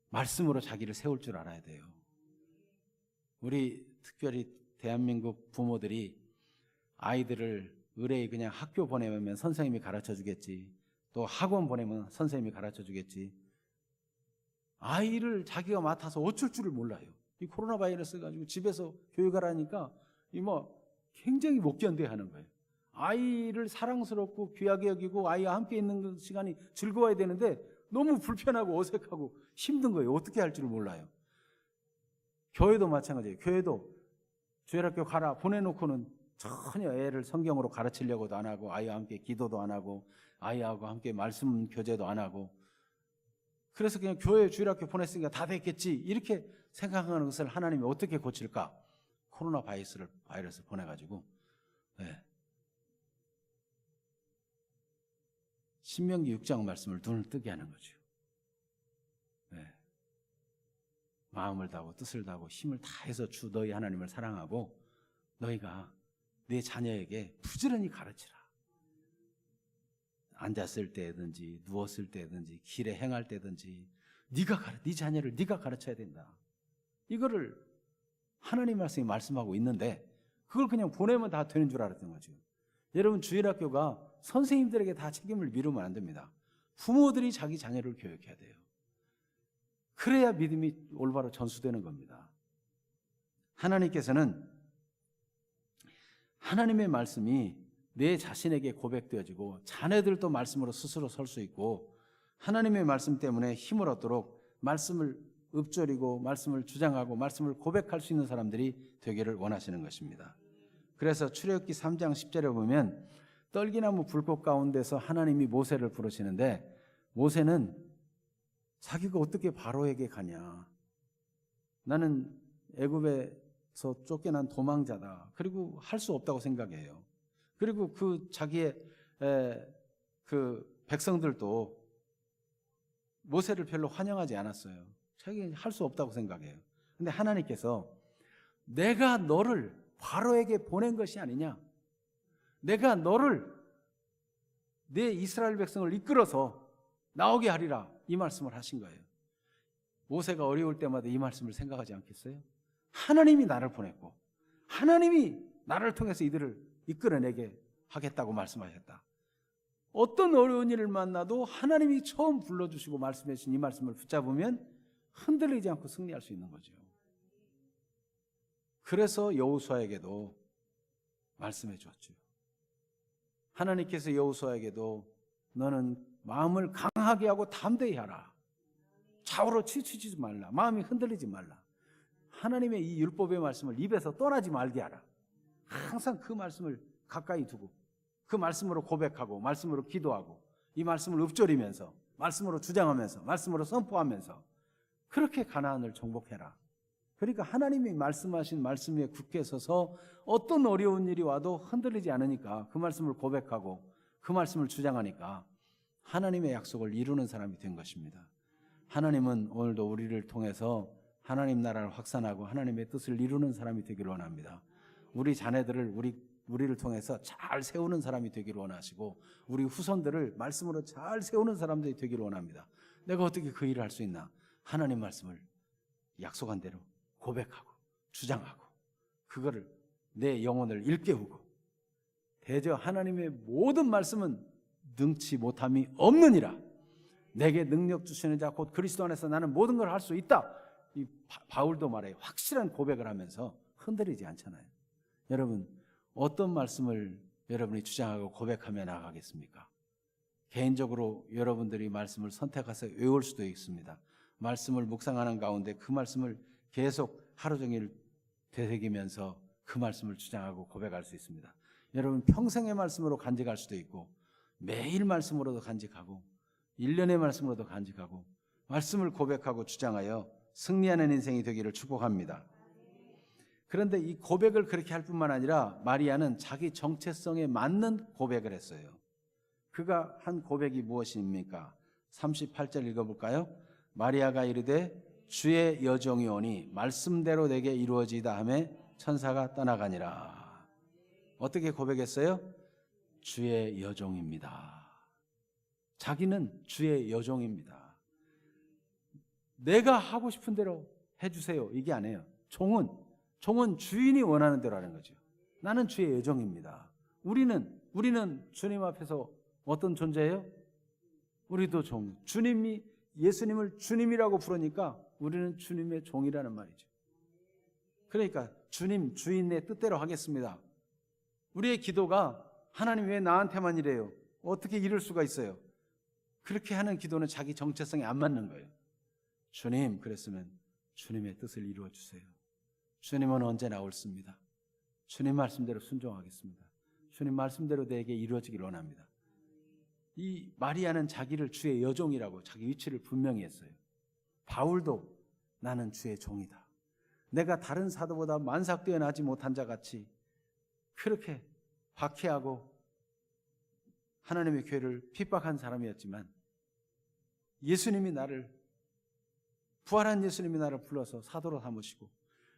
말씀으로 자기를 세울 줄 알아야 돼요. 우리 특별히 대한민국 부모들이 아이들을 의뢰이 그냥 학교 보내면 선생님이 가르쳐 주겠지, 또 학원 보내면 선생님이 가르쳐 주겠지, 아이를 자기가 맡아서 어쩔 줄을 몰라요. 이 코로나 바이러스 가지고 집에서 교육하라니까 굉장히 못 견뎌하는 거예요. 아이를 사랑스럽고 귀하게 여기고 아이와 함께 있는 시간이 즐거워야 되는데 너무 불편하고 어색하고 힘든 거예요. 어떻게 할 줄을 몰라요. 교회도 마찬가지예요. 교회도 주일학교 가라 보내놓고는 전혀 애를 성경으로 가르치려고도 안 하고 아이와 함께 기도도 안 하고 아이하고 함께 말씀 교제도 안 하고 그래서 그냥 교회 주일학교 보냈으니까 다 됐겠지 이렇게 생각하는 것을 하나님이 어떻게 고칠까? 코로나 바이러스 보내가지고 신명기 6장 말씀을 눈을 뜨게 하는 거죠. 마음을 다하고 뜻을 다하고 힘을 다해서 주 너희 하나님을 사랑하고 너희가 내 자녀에게 부지런히 가르치라. 앉았을 때든지 누웠을 때든지 길에 행할 때든지 네 자녀를 네가 가르쳐야 된다. 이거를 하나님 말씀이 말씀하고 있는데 그걸 그냥 보내면 다 되는 줄 알았던 거죠. 여러분, 주일학교가 선생님들에게 다 책임을 미루면 안 됩니다. 부모들이 자기 자녀를 교육해야 돼요. 그래야 믿음이 올바로 전수되는 겁니다. 하나님께서는 하나님의 말씀이 내 자신에게 고백되어지고 자녀들도 말씀으로 스스로 설 수 있고 하나님의 말씀 때문에 힘을 얻도록 말씀을 읊조리고 말씀을 주장하고 말씀을 고백할 수 있는 사람들이 되기를 원하시는 것입니다. 그래서 출애굽기 3장 10절에 보면 떨기나무 불꽃 가운데서 하나님이 모세를 부르시는데 모세는 자기가 어떻게 바로에게 가냐. 나는 애굽에서 쫓겨난 도망자다. 그리고 할 수 없다고 생각해요. 그리고 그 자기의 그 백성들도 모세를 별로 환영하지 않았어요. 자기는 할 수 없다고 생각해요. 근데 하나님께서 내가 너를 바로에게 보낸 것이 아니냐, 내가 너를 내 이스라엘 백성을 이끌어서 나오게 하리라, 이 말씀을 하신 거예요. 모세가 어려울 때마다 이 말씀을 생각하지 않겠어요? 하나님이 나를 보냈고 하나님이 나를 통해서 이들을 이끌어내게 하겠다고 말씀하셨다. 어떤 어려운 일을 만나도 하나님이 처음 불러주시고 말씀해 주신 이 말씀을 붙잡으면 흔들리지 않고 승리할 수 있는 거죠. 그래서 여호수아에게도 말씀해 주었죠. 하나님께서 여호수아에게도 너는 마음을 강하게 하고 담대히 하라. 좌우로 치우치지 말라. 마음이 흔들리지 말라. 하나님의 이 율법의 말씀을 입에서 떠나지 말게 하라. 항상 그 말씀을 가까이 두고 그 말씀으로 고백하고 말씀으로 기도하고 이 말씀을 읊조리면서 말씀으로 주장하면서 말씀으로 선포하면서 그렇게 가나안을 정복해라. 그러니까 하나님이 말씀하신 말씀 위에 굳게 서서 어떤 어려운 일이 와도 흔들리지 않으니까 그 말씀을 고백하고 그 말씀을 주장하니까 하나님의 약속을 이루는 사람이 된 것입니다. 하나님은 오늘도 우리를 통해서 하나님 나라를 확산하고 하나님의 뜻을 이루는 사람이 되기를 원합니다. 우리 자녀들을 우리를 통해서 잘 세우는 사람이 되기를 원하시고 우리 후손들을 말씀으로 잘 세우는 사람들이 되기를 원합니다. 내가 어떻게 그 일을 할 수 있나? 하나님 말씀을 약속한 대로 고백하고 주장하고 그거를 내 영혼을 일깨우고 대저 하나님의 모든 말씀은 능치 못함이 없느니라. 내게 능력 주시는 자 곧 그리스도 안에서 나는 모든 걸 할 수 있다. 이 바울도 말해요. 확실한 고백을 하면서 흔들리지 않잖아요. 여러분 어떤 말씀을 여러분이 주장하고 고백하며 나가겠습니까? 개인적으로 여러분들이 말씀을 선택해서 외울 수도 있습니다. 말씀을 묵상하는 가운데 그 말씀을 계속 하루 종일 되새기면서 그 말씀을 주장하고 고백할 수 있습니다. 여러분 평생의 말씀으로 간직할 수도 있고 매일 말씀으로도 간직하고 1년의 말씀으로도 간직하고 말씀을 고백하고 주장하여 승리하는 인생이 되기를 축복합니다. 그런데 이 고백을 그렇게 할 뿐만 아니라 마리아는 자기 정체성에 맞는 고백을 했어요. 그가 한 고백이 무엇입니까? 38절 읽어볼까요? 마리아가 이르되 주의 여종이 오니 말씀대로 내게 이루어지다 하며 천사가 떠나가니라. 어떻게 고백했어요? 주의 여종입니다. 자기는 주의 여종입니다. 내가 하고 싶은 대로 해주세요 이게 아니에요. 종은 주인이 원하는 대로 하는 거죠. 나는 주의 여종입니다. 우리는 주님 앞에서 어떤 존재예요? 우리도 종. 주님이 예수님을 주님이라고 부르니까 우리는 주님의 종이라는 말이죠. 그러니까 주님 주인의 뜻대로 하겠습니다. 우리의 기도가 하나님 왜 나한테만 이래요? 어떻게 이럴 수가 있어요? 그렇게 하는 기도는 자기 정체성에 안 맞는 거예요. 주님 그랬으면 주님의 뜻을 이루어 주세요. 주님은 언제나 옳습니다. 주님 말씀대로 순종하겠습니다. 주님 말씀대로 내게 이루어지길 원합니다. 이 마리아는 자기를 주의 여종이라고 자기 위치를 분명히 했어요. 바울도 나는 주의 종이다. 내가 다른 사도보다 만삭 뛰어나지 못한 자 같이 그렇게 박해하고 하나님의 교회를 핍박한 사람이었지만 부활한 예수님이 나를 불러서 사도로 삼으시고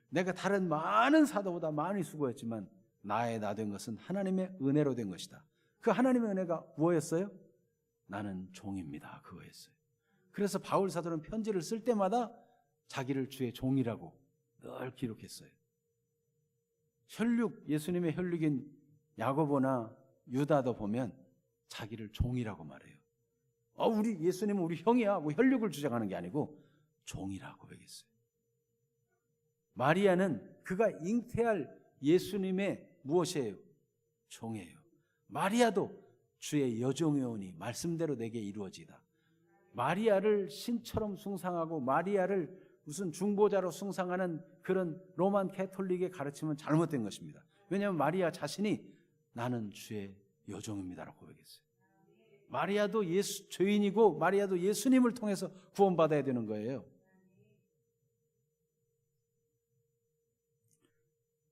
내가 다른 많은 사도보다 많이 수고했지만 나의 나 된 것은 하나님의 은혜로 된 것이다. 그 하나님의 은혜가 뭐였어요? 나는 종입니다. 그거였어요. 그래서 바울 사도는 편지를 쓸 때마다 자기를 주의 종이라고 늘 기록했어요. 예수님의 혈육인 야고보나 유다도 보면 자기를 종이라고 말해요. 우리 예수님은 우리 형이야 하고 혈육을 주장하는 게 아니고 종이라고 고백했어요. 마리아는 그가 잉태할 예수님의 무엇이에요? 종이에요. 마리아도 주의 여종이오니 말씀대로 내게 이루어지다. 마리아를 신처럼 숭상하고 마리아를 무슨 중보자로 숭상하는 그런 로만 캐톨릭의 가르침은 잘못된 것입니다. 왜냐하면 마리아 자신이 나는 주의 여종입니다라고 고백했어요. 마리아도 죄인이고 마리아도 예수님을 통해서 구원받아야 되는 거예요.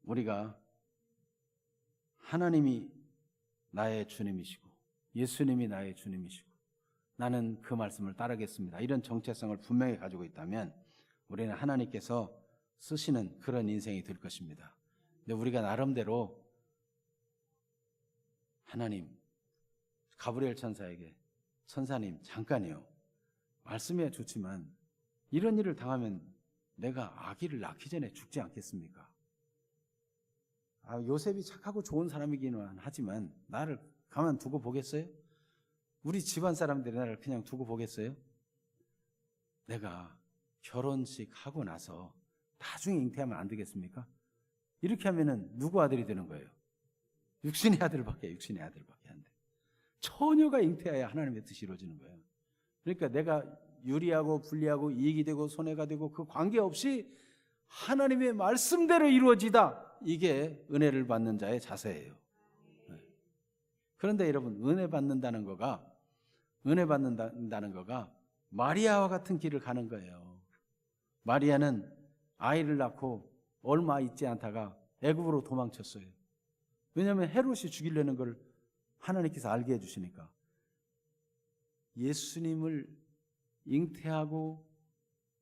우리가 하나님이 나의 주님이시고 예수님이 나의 주님이시고 나는 그 말씀을 따르겠습니다. 이런 정체성을 분명히 가지고 있다면 우리는 하나님께서 쓰시는 그런 인생이 될 것입니다. 근데 우리가 나름대로 하나님, 가브리엘 천사에게 천사님 잠깐이요, 말씀해야 좋지만 이런 일을 당하면 내가 아기를 낳기 전에 죽지 않겠습니까? 요셉이 착하고 좋은 사람이기는 하지만 나를 가만 두고 보겠어요? 우리 집안 사람들이 나를 그냥 두고 보겠어요? 내가 결혼식 하고 나서 나중에 잉태하면 안 되겠습니까? 이렇게 하면은 누구 아들이 되는 거예요? 육신의 아들밖에 안 돼. 처녀가 잉태해야 하나님의 뜻이 이루어지는 거예요. 그러니까 내가 유리하고 불리하고 이익이 되고 손해가 되고 그 관계없이 하나님의 말씀대로 이루어지다. 이게 은혜를 받는 자의 자세예요. 그런데 여러분, 은혜 받는다는 거가 마리아와 같은 길을 가는 거예요. 마리아는 아이를 낳고 얼마 있지 않다가 애굽으로 도망쳤어요. 왜냐하면 헤롯이 죽이려는 걸 하나님께서 알게 해주시니까. 예수님을 잉태하고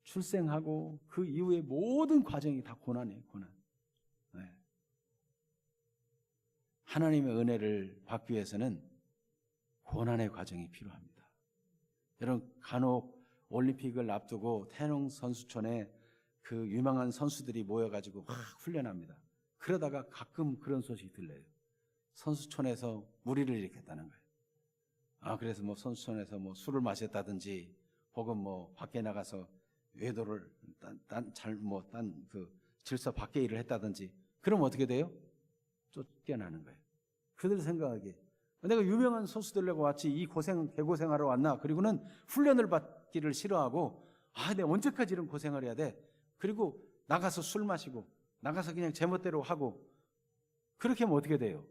출생하고 그 이후의 모든 과정이 다 고난이에요. 고난. 네. 하나님의 은혜를 받기 위해서는 고난의 과정이 필요합니다. 여러분, 간혹 올림픽을 앞두고 태릉 선수촌에 그 유명한 선수들이 모여가지고 막 훈련합니다. 그러다가 가끔 그런 소식이 들려요. 선수촌에서 무리를 일으켰다는 거예요. 그래서 뭐 선수촌에서 뭐 술을 마셨다든지 혹은 뭐 밖에 나가서 외도를 질서 밖에 일을 했다든지, 그럼 어떻게 돼요? 쫓겨나는 거예요. 그들 생각하기에 내가 유명한 선수들하고 왔지 이 개고생하러 왔나? 그리고는 훈련을 받기를 싫어하고 내가 언제까지 이런 고생을 해야 돼? 그리고 나가서 술 마시고 나가서 그냥 제멋대로 하고, 그렇게 하면 어떻게 돼요?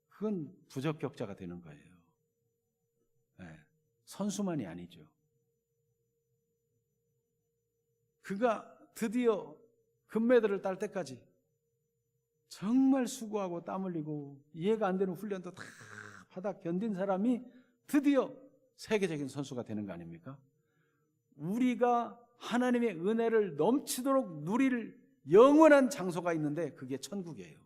그건 부적격자가 되는 거예요. 네. 선수만이 아니죠. 그가 드디어 금메달을 딸 때까지 정말 수고하고 땀 흘리고 이해가 안 되는 훈련도 다 받아 견딘 사람이 드디어 세계적인 선수가 되는 거 아닙니까? 우리가 하나님의 은혜를 넘치도록 누릴 영원한 장소가 있는데 그게 천국이에요.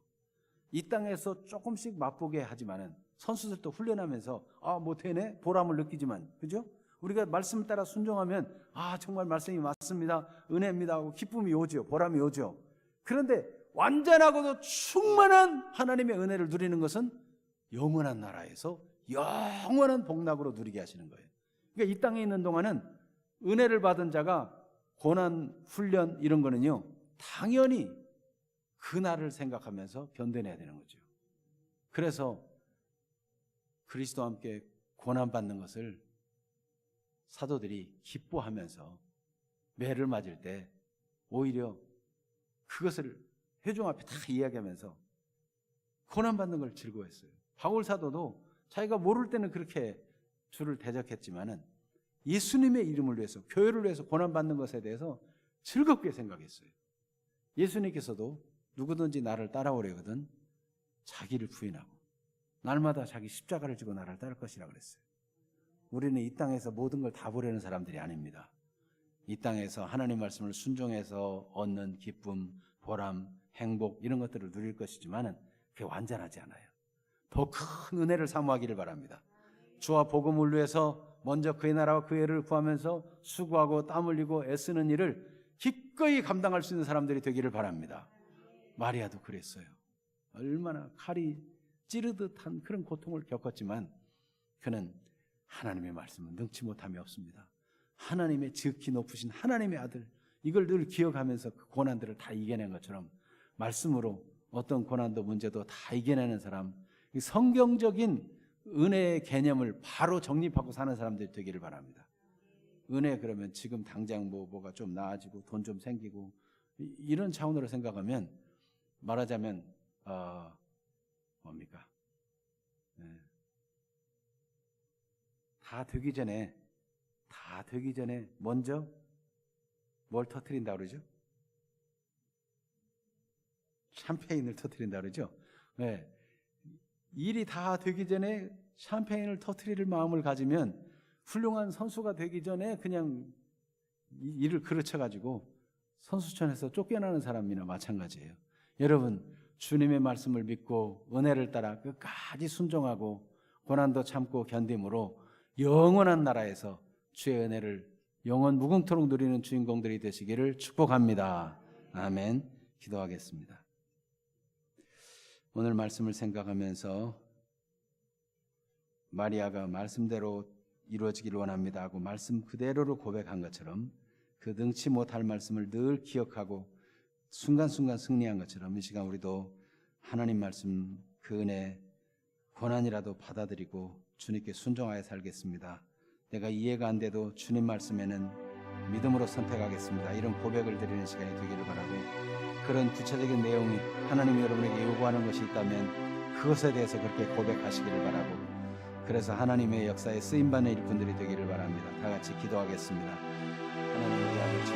이 땅에서 조금씩 맛보게 하지만은 선수들도 훈련하면서 뭐 되네? 보람을 느끼지만, 그죠? 우리가 말씀 따라 순종하면 정말 말씀이 맞습니다, 은혜입니다 하고 기쁨이 오죠. 보람이 오죠. 그런데 완전하고도 충만한 하나님의 은혜를 누리는 것은 영원한 나라에서 영원한 복락으로 누리게 하시는 거예요. 그러니까 이 땅에 있는 동안은 은혜를 받은 자가 고난, 훈련 이런 거는요, 당연히 그날을 생각하면서 견뎌내야 되는 거죠. 그래서 그리스도와 함께 고난받는 것을 사도들이 기뻐하면서 매를 맞을 때 오히려 그것을 회중 앞에 다 이야기하면서 고난받는 걸 즐거워했어요. 바울 사도도 자기가 모를 때는 그렇게 주를 대적했지만은 예수님의 이름을 위해서, 교회를 위해서 고난받는 것에 대해서 즐겁게 생각했어요. 예수님께서도 누구든지 나를 따라오려거든 자기를 부인하고 날마다 자기 십자가를 지고 나를 따를 것이라 그랬어요. 우리는 이 땅에서 모든 걸 다 보려는 사람들이 아닙니다. 이 땅에서 하나님 말씀을 순종해서 얻는 기쁨, 보람, 행복 이런 것들을 누릴 것이지만은 그게 완전하지 않아요. 더 큰 은혜를 사모하기를 바랍니다. 주와 복음을 위해서 먼저 그의 나라와 그의 의를 구하면서 수고하고 땀 흘리고 애쓰는 일을 기꺼이 감당할 수 있는 사람들이 되기를 바랍니다. 마리아도 그랬어요. 얼마나 칼이 찌르듯한 그런 고통을 겪었지만 그는 하나님의 말씀은 능치 못함이 없습니다. 하나님의 지극히 높으신 하나님의 아들, 이걸 늘 기억하면서 그 고난들을 다 이겨낸 것처럼 말씀으로 어떤 고난도 문제도 다 이겨내는 사람, 성경적인 은혜의 개념을 바로 정립하고 사는 사람들이 되기를 바랍니다. 은혜 그러면 지금 당장 뭐가 좀 나아지고 돈 좀 생기고 이런 차원으로 생각하면 말하자면 뭡니까? 다 되기 전에 먼저 뭘 터뜨린다 그러죠? 샴페인을 터뜨린다 그러죠? 네. 일이 다 되기 전에 샴페인을 터뜨릴 마음을 가지면 훌륭한 선수가 되기 전에 그냥 일을 그르쳐가지고 선수촌에서 쫓겨나는 사람이나 마찬가지예요. 여러분, 주님의 말씀을 믿고 은혜를 따라 끝까지 순종하고 고난도 참고 견딤으로 영원한 나라에서 주의 은혜를 영원 무궁토록 누리는 주인공들이 되시기를 축복합니다. 아멘. 기도하겠습니다. 오늘 말씀을 생각하면서 마리아가 말씀대로 이루어지기를 원합니다 하고 말씀 그대로로 고백한 것처럼 그 능치 못할 말씀을 늘 기억하고 순간순간 승리한 것처럼 이 시간 우리도 하나님 말씀 그 은혜 고난이라도 받아들이고 주님께 순종하여 살겠습니다. 내가 이해가 안 돼도 주님 말씀에는 믿음으로 선택하겠습니다. 이런 고백을 드리는 시간이 되기를 바라고, 그런 구체적인 내용이 하나님이 여러분에게 요구하는 것이 있다면 그것에 대해서 그렇게 고백하시기를 바라고, 그래서 하나님의 역사에 쓰임받는 일꾼들이 되기를 바랍니다. 다 같이 기도하겠습니다. 하나님 우리 아버지,